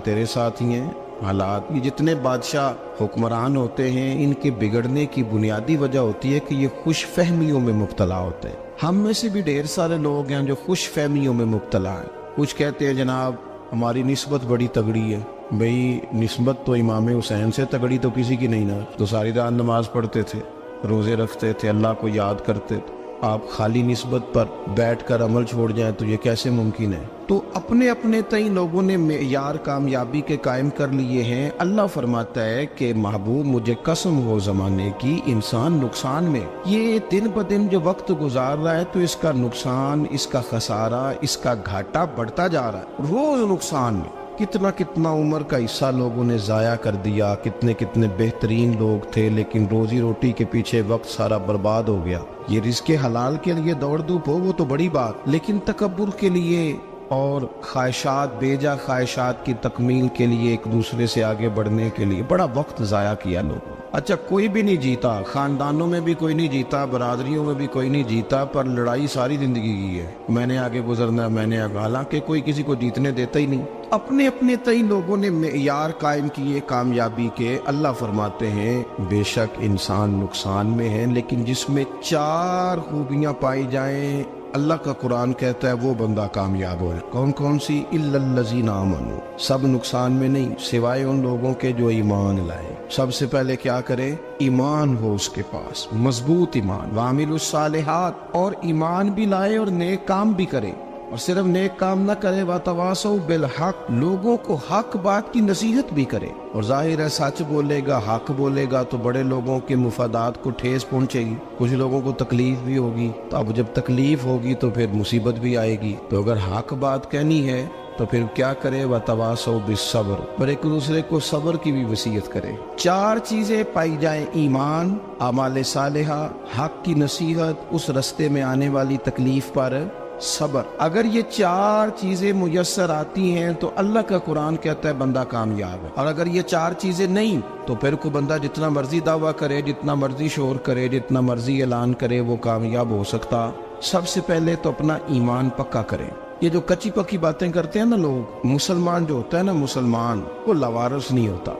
تیرے ساتھ ہی ہیں حالات. یہ جتنے بادشاہ حکمران ہوتے ہیں ان کے بگڑنے کی بنیادی وجہ ہوتی ہے کہ یہ خوش فہمیوں میں مبتلا ہوتے ہیں. ہم میں سے بھی ڈھیر سارے لوگ ہیں جو خوش فہمیوں میں مبتلا ہیں. کچھ کہتے ہیں جناب ہماری نسبت بڑی تگڑی ہے. بھئی نسبت تو امام حسین سے تگڑی تو کسی کی نہیں نا. تو ساری رات نماز پڑھتے تھے, روزے رکھتے تھے, اللہ کو یاد کرتے تھے. آپ خالی نسبت پر بیٹھ کر عمل چھوڑ جائیں تو یہ کیسے ممکن ہے؟ تو اپنے اپنے تئیں لوگوں نے معیار کامیابی کے قائم کر لیے ہیں. اللہ فرماتا ہے کہ محبوب مجھے قسم ہو زمانے کی انسان نقصان میں. یہ دن بدن جو وقت گزار رہا ہے تو اس کا نقصان, اس کا خسارہ, اس کا گھاٹا بڑھتا جا رہا ہے روز نقصان میں. کتنا کتنا عمر کا حصہ لوگوں نے ضائع کر دیا. کتنے کتنے بہترین لوگ تھے لیکن روزی روٹی کے پیچھے وقت سارا برباد ہو گیا. یہ رزق حلال کے لیے دوڑ دھوپ ہو وہ تو بڑی بات, لیکن تکبر کے لیے اور خواہشات, بیجا خواہشات کی تکمیل کے لیے, ایک دوسرے سے آگے بڑھنے کے لیے بڑا وقت ضائع کیا لوگوں. اچھا کوئی بھی نہیں جیتا, خاندانوں میں بھی کوئی نہیں جیتا, برادریوں میں بھی کوئی نہیں جیتا, پر لڑائی ساری زندگی کی ہے. میں نے آگے گزرنا, میں نے آگے, حالانکہ کوئی کسی کو جیتنے دیتا ہی نہیں. اپنے اپنے تئیں لوگوں نے معیار قائم کیے کامیابی کے. اللہ فرماتے ہیں بے شک انسان نقصان میں ہے, لیکن جس میں 4 خوبیاں پائی جائیں اللہ کا قرآن کہتا ہے وہ بندہ کامیاب ہو. کون کون سی؟ الا الذین آمنوا. سب نقصان میں نہیں سوائے ان لوگوں کے جو ایمان لائے. سب سے پہلے کیا کرے؟ ایمان ہو اس کے پاس, مضبوط ایمان. وعملوا الصالحات, اور ایمان بھی لائے اور نیک کام بھی کرے. اور صرف نیک کام نہ کرے, وَتَوَاصَوْا بِالْحَقِّ, لوگوں کو حق بات کی نصیحت بھی کرے. اور ظاہر ہے سچ بولے گا, حق بولے گا تو بڑے لوگوں کے مفادات کو ٹھیس پہنچے گی, کچھ لوگوں کو تکلیف بھی ہوگی. تو اب جب تکلیف ہوگی تو پھر مصیبت بھی آئے گی. تو اگر حق بات کہنی ہے تو پھر کیا کرے؟ وَتَوَاصَوْا بِالصَّبْرِ, اور ایک دوسرے کو صبر کی بھی وصیت کرے. 4 چیزیں پائی جائیں, ایمان, اعمال صالحہ, حق کی نصیحت, اس رستے میں آنے والی تکلیف پر صبر. اگر یہ 4 چیزیں میسر آتی ہیں تو اللہ کا قرآن کہتا ہے بندہ کامیاب ہے. اور اگر یہ 4 چیزیں نہیں تو پھر کوئی بندہ جتنا مرضی دعویٰ کرے, جتنا مرضی شور کرے, جتنا مرضی اعلان کرے, وہ کامیاب ہو سکتا. سب سے پہلے تو اپنا ایمان پکا کرے. یہ جو کچی پکی باتیں کرتے ہیں نا لوگ, مسلمان جو ہوتا ہے نا, مسلمان وہ لاوارث نہیں ہوتا,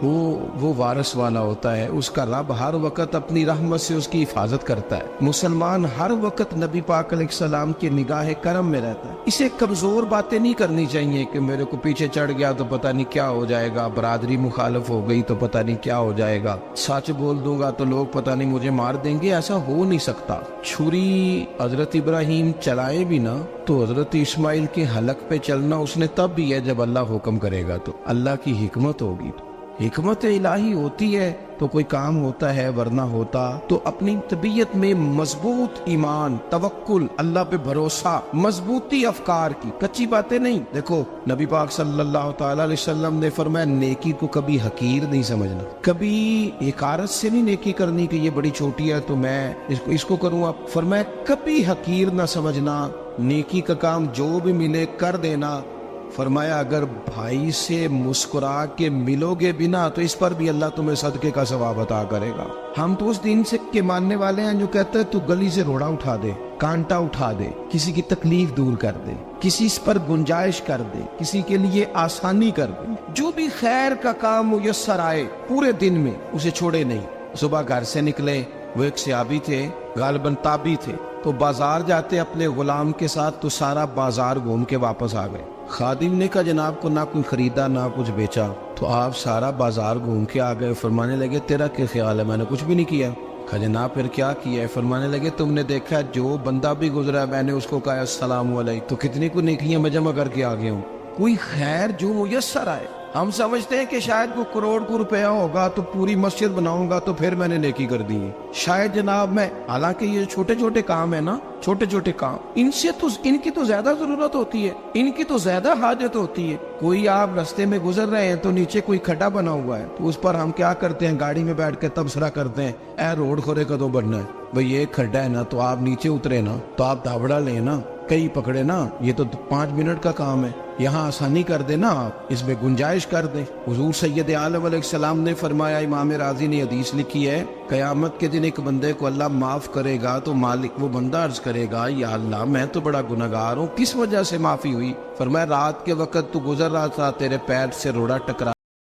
وہ وارث والا ہوتا ہے. اس کا رب ہر وقت اپنی رحمت سے اس کی حفاظت کرتا ہے. مسلمان ہر وقت نبی پاک علیہ السلام کی نگاہ کرم میں رہتا ہے. اسے کمزور باتیں نہیں کرنی چاہیے کہ میرے کو پیچھے چڑھ گیا تو پتہ نہیں کیا ہو جائے گا, برادری مخالف ہو گئی تو پتہ نہیں کیا ہو جائے گا, سچ بول دوں گا تو لوگ پتہ نہیں مجھے مار دیں گے. ایسا ہو نہیں سکتا. چھری حضرت ابراہیم چلائے بھی نا تو حضرت اسماعیل کے حلق پہ چلنا اس نے تب بھی ہے جب اللہ حکم کرے گا. تو اللہ کی حکمت ہوگی, حکمت الہی ہوتی ہے تو کوئی کام ہوتا ہے, ورنہ ہوتا. تو اپنی طبیعت میں مضبوط ایمان, توکل, اللہ پہ بھروسہ, مضبوطی افکار کی, کچی باتیں نہیں. دیکھو نبی پاک صلی اللہ تعالی علیہ وسلم نے فرمایا نیکی کو کبھی حقیر نہیں سمجھنا, کبھی حقارت سے نہیں نیکی کرنی کہ یہ بڑی چھوٹی ہے تو میں اس کو کروں. اب فرمایا کبھی حقیر نہ سمجھنا, نیکی کا کام جو بھی ملے کر دینا. فرمایا اگر بھائی سے مسکرا کے ملو گے بنا تو اس پر بھی اللہ تمہیں صدقے کا ثواب عطا کرے گا. ہم تو اس دین سے کے ماننے والے ہیں جو کہتے ہیں تو گلی سے روڑا اٹھا دے, کانٹا اٹھا دے, کسی کی تکلیف دور کر دے, کسی پر گنجائش کر دے, کسی کے لیے آسانی کر دے. جو بھی خیر کا کام میسر آئے پورے دن میں اسے چھوڑے نہیں. صبح گھر سے نکلے, وہ ایک صحابی تھے, غالباً تابعی تھے, تو بازار جاتے اپنے غلام کے ساتھ تو سارا بازار گھوم کے واپس آ گئے. خادم نے کہا جناب کو نہ کوئی خریدا نہ کچھ بیچا, تو آپ سارا بازار گھوم کے آ گئے. فرمانے لگے تیرا کیا خیال ہے؟ میں نے کچھ بھی نہیں کیا. کہا جناب پھر کیا کیا ہے؟ فرمانے لگے تم نے دیکھا جو بندہ بھی گزرا میں نے اس کو کہا السلام علیکم, تو کتنی کو نیکیاں میں جمع کر کے آ گیا ہوں. کوئی خیر جو میسر آئے. ہم سمجھتے ہیں کہ شاید کوئی کروڑ کو روپیہ ہوگا تو پوری مسجد بناؤں گا تو پھر میں نے نیکی کر دی ہے. شاید جناب میں, حالانکہ یہ چھوٹے چھوٹے کام ہے نا, چھوٹے چھوٹے کام, ان کی تو زیادہ ضرورت ہوتی ہے, ان کی تو زیادہ حاجت ہوتی ہے. کوئی آپ رستے میں گزر رہے ہیں تو نیچے کوئی کھڈا بنا ہوا ہے تو اس پر ہم کیا کرتے ہیں, گاڑی میں بیٹھ کے تبصرہ کرتے ہیں اے روڈ کھورے کدو بننا ہے. بھئی یہ کھڈا ہے نا تو آپ نیچے اترے نا, تو آپ دھابڑا لیں نا, کئی پکڑے نا, یہ تو 5 منٹ کا کام ہے. یہاں آسانی کر دیں نا آپ، اس میں گنجائش کر دیں۔ حضور سید عالم علیہ السلام نے فرمایا، امام رازی نے حدیث لکھی ہے، قیامت کے دن ایک بندے کو اللہ معاف کرے گا تو مالک وہ بندہ عرض کرے گا، یا اللہ میں تو بڑا گنہگار ہوں، کس وجہ سے معافی ہوئی؟ فرمایا رات کے وقت تو گزر رہا تھا، تیرے پیر سے روڑا ٹکرا